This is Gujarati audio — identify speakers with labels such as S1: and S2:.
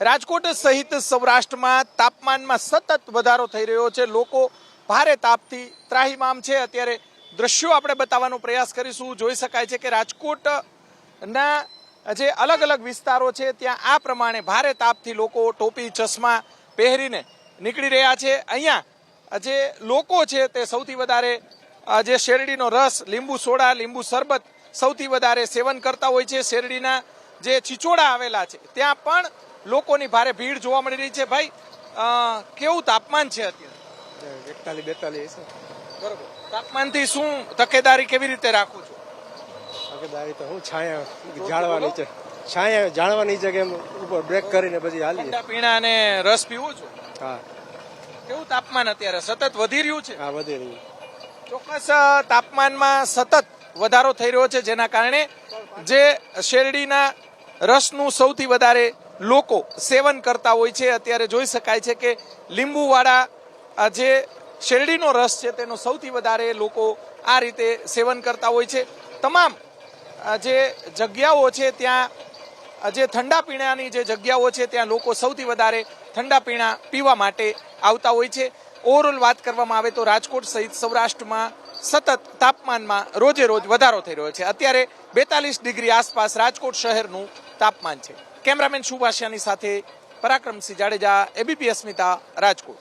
S1: રાજકોટ સહિત સૌરાષ્ટ્રમાં તાપમાનમાં સતત વધારો થઈ રહ્યો છે। લોકો ભારે તાપથી ત્રાહિમામ છે। અત્યારે દ્રશ્યો આપણે બતાવવાનો પ્રયાસ કરીશું। જોઈ શકાય છે કે રાજકોટના જે અલગ અલગ વિસ્તારો છે ત્યાં આ પ્રમાણે ભારે તાપથી લોકો ટોપી ચશ્મા પહેરીને નીકળી રહ્યા છે। અહીંયા જે લોકો છે તે સૌથી વધારે જે શેરડીનો રસ, લીંબુ સોડા, લીંબુ શરબત સૌથી વધારે સેવન કરતા હોય છે। શેરડીના જે છીછોડા આવેલા છે ત્યાં પણ લોકોની ભારે ભીડ જોવા મળી રહી છે। ભાઈ, કેવું તાપમાન છે અત્યારે?
S2: 41-42 છે।
S1: બરોબર। તાપમાનથી શું તકેદારી કેવી રીતે રાખો છો?
S2: તકેદારી તો હું છાયા જાળવાની છે, છાયા જાળવાની છે કે ઉપર બ્રેક કરીને પછી હાલીએ।
S1: ઠંડા પીણા અને રસ પીવો છો?
S2: હા।
S1: કેવું તાપમાન અત્યારે સતત વધી રહ્યું છે?
S2: હા, વધી રહ્યું।
S1: ચોક્કસ તાપમાનમાં સતત વધારો થઈ રહ્યો છે, જેના કારણે જે શેરડીના રસનું સૌથી વધારે લોકો સેવન કરતા હોય છે। અત્યારે જોઈ શકાય છે કે લીંબુવાળા જે શેરડીનો રસ છે તેનો સૌથી વધારે લોકો આ રીતે સેવન કરતા હોય છે। તમામ જે જગ્યાઓ છે ત્યાં જે ઠંડા પીણાની જે જગ્યાઓ છે ત્યાં લોકો સૌથી વધારે ઠંડા પીણા પીવા માટે આવતા હોય છે। ઓવરઓલ વાત કરવામાં આવે તો રાજકોટ સહિત સૌરાષ્ટ્રમાં સતત તાપમાનમાં રોજે રોજ વધારો થઈ રહ્યો છે। અત્યારે 42 ડિગ્રી આસપાસ રાજકોટ શહેરનું તાપમાન છે। કેમેરામેન શુભાશિયાની સાથે પરાક્રમસિંહ જાડેજા, એબીપી અસ્મિતા, રાજકોટ।